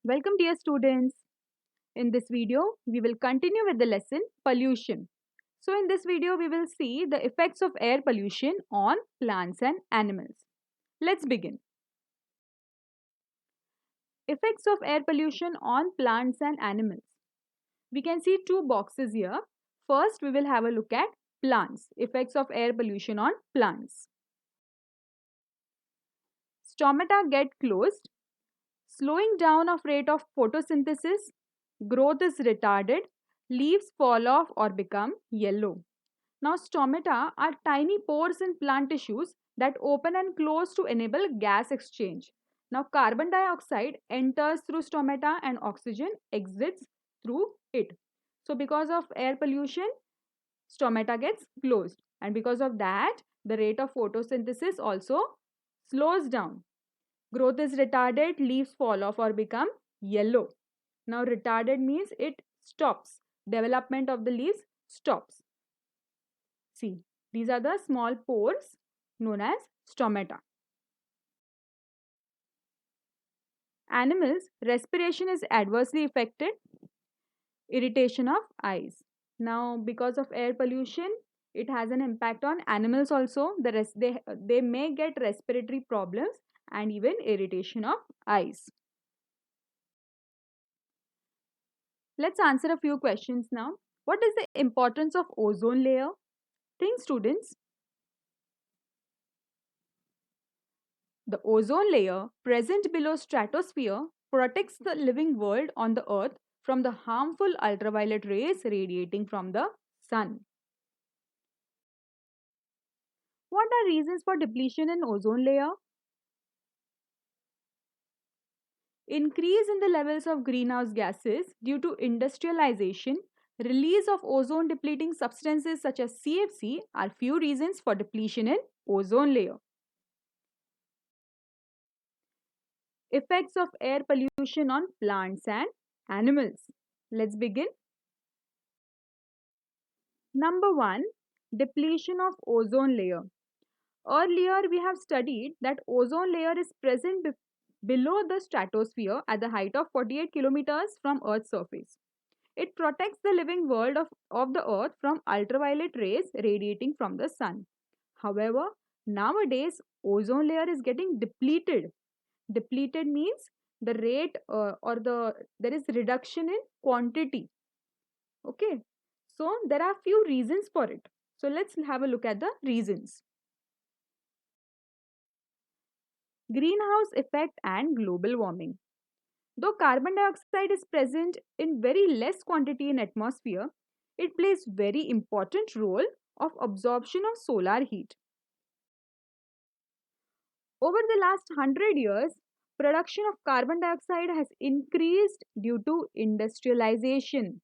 Welcome dear students. In this video, we will continue with the lesson pollution. So in this video, we will see the effects of air pollution on plants and animals. Let's begin. Effects of air pollution on plants and animals. We can see two boxes here. First, we will have a look at plants. Effects of air pollution on plants. Stomata get closed, slowing down of rate of photosynthesis, growth is retarded, leaves fall off or become yellow. Now, stomata are tiny pores in plant tissues that open and close to enable gas exchange. Now, carbon dioxide enters through stomata and oxygen exits through it. So, because of air pollution, stomata gets closed, and because of that, the rate of photosynthesis also slows down. Growth is retarded, leaves fall off or become yellow. Now, retarded means it stops. Development of the leaves stops. See, these are the small pores known as stomata. Animals, respiration is adversely affected, irritation of eyes. Now, because of air pollution, it has an impact on animals also. They may get respiratory problems and even irritation of eyes. Let's answer a few questions now. What is the importance of ozone layer? Think students. The ozone layer present below stratosphere protects the living world on the earth from the harmful ultraviolet rays radiating from the sun. What are reasons for depletion in ozone layer? Increase in the levels of greenhouse gases due to industrialization, release of ozone depleting substances such as CFC are few reasons for depletion in ozone layer. Effects of air pollution on plants and animals. Let's begin. Number 1, depletion of ozone layer. Earlier, we have studied that ozone layer is present below the stratosphere at the height of 48 kilometers from Earth's surface. It protects the living world of the Earth from ultraviolet rays radiating from the sun. However, nowadays, ozone layer is getting depleted. Depleted means the rate there is reduction in quantity. Okay, so there are few reasons for it. So let's have a look at the reasons. Greenhouse effect and global warming. Though carbon dioxide is present in very less quantity in atmosphere, it plays very important role of absorption of solar heat. Over the last 100 years, production of carbon dioxide has increased due to industrialization.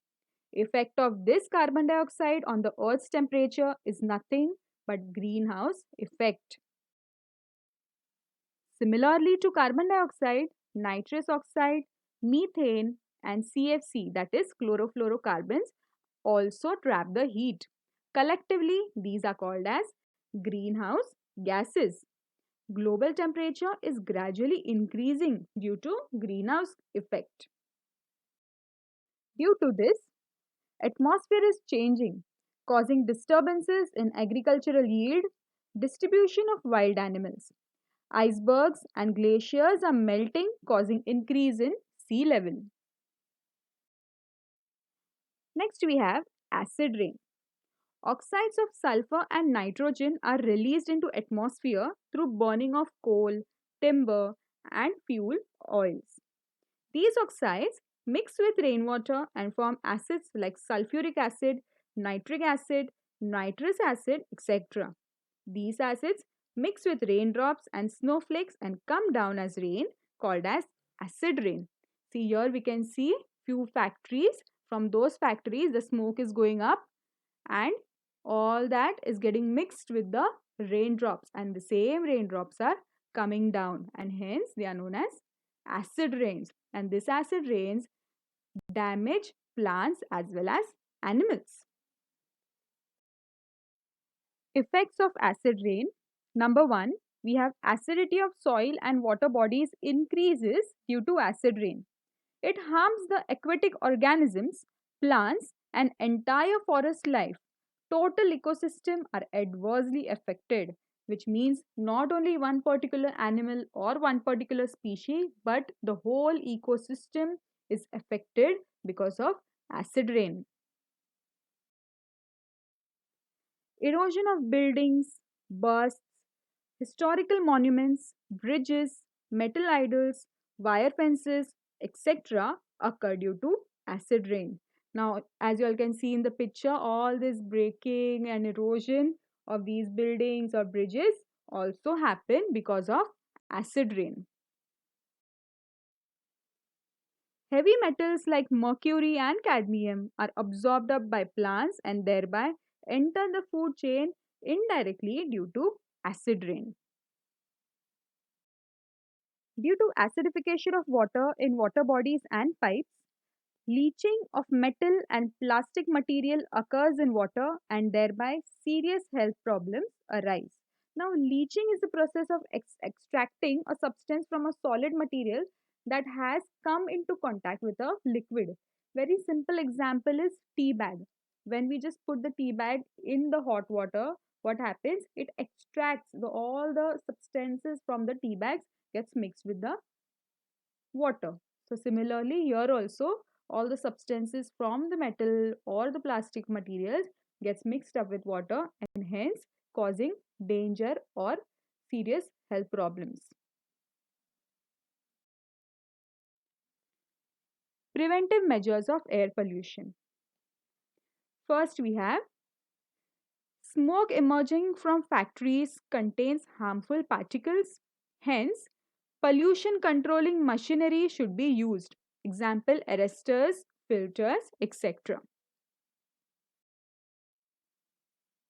Effect of this carbon dioxide on the earth's temperature is nothing but greenhouse effect. Similarly to carbon dioxide, nitrous oxide, methane and CFC, that is chlorofluorocarbons, also trap the heat. Collectively, these are called as greenhouse gases. Global temperature is gradually increasing due to greenhouse effect. Due to this, atmosphere is changing, causing disturbances in agricultural yield, distribution of wild animals. Icebergs and glaciers are melting, causing increase in sea level. Next, we have acid rain. Oxides of sulfur and nitrogen are released into atmosphere through burning of coal, timber, and fuel oils. These oxides mix with rainwater and form acids like sulfuric acid, nitric acid, nitrous acid, etc. These acids mix with raindrops and snowflakes and come down as rain, called as acid rain. See, here we can see few factories. From those factories the smoke is going up and all that is getting mixed with the raindrops, and the same raindrops are coming down, and hence they are known as acid rains. And this acid rains damage plants as well as animals. Effects of acid rain. Number 1, we have acidity of soil and water bodies increases due to acid rain. It harms the aquatic organisms, plants, and entire forest life. Total ecosystem are adversely affected, which means not only one particular animal or one particular species, but the whole ecosystem is affected because of acid rain. Erosion of buildings, bursts, historical monuments, bridges, metal idols, wire fences, etc. occur due to acid rain. Now, as you all can see in the picture, all this breaking and erosion of these buildings or bridges also happen because of acid rain. Heavy metals like mercury and cadmium are absorbed up by plants and thereby enter the food chain indirectly due to acid rain. Due to acidification of water in water bodies and pipes, leaching of metal and plastic material occurs in water and thereby serious health problems arise. Now, leaching is the process of extracting a substance from a solid material that has come into contact with a liquid. Very simple example is tea bag. When we just put the tea bag in the hot water, what happens? It extracts all the substances from the tea bags gets mixed with the water. So similarly here also all the substances from the metal or the plastic materials gets mixed up with water and hence causing danger or serious health problems. Preventive measures of air pollution. First we have smoke emerging from factories contains harmful particles. Hence, pollution controlling machinery should be used. Example arresters, filters, etc.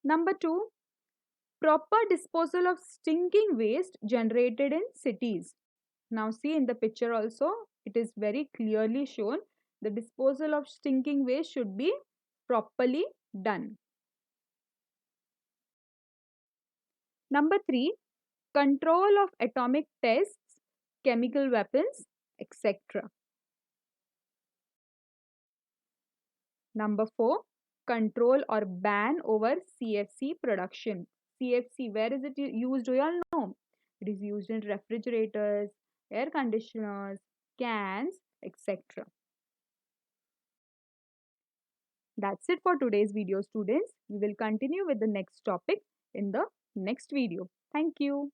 Number 2, proper disposal of stinking waste generated in cities. Now see in the picture also, it is very clearly shown the disposal of stinking waste should be properly done. Number 3, control of atomic tests, chemical weapons, etc. Number 4, control or ban over CFC production. CFC, where is it used? Do you all know? It is used in refrigerators, air conditioners, cans, etc. That's it for today's video, students. We will continue with the next topic in the next video. Thank you.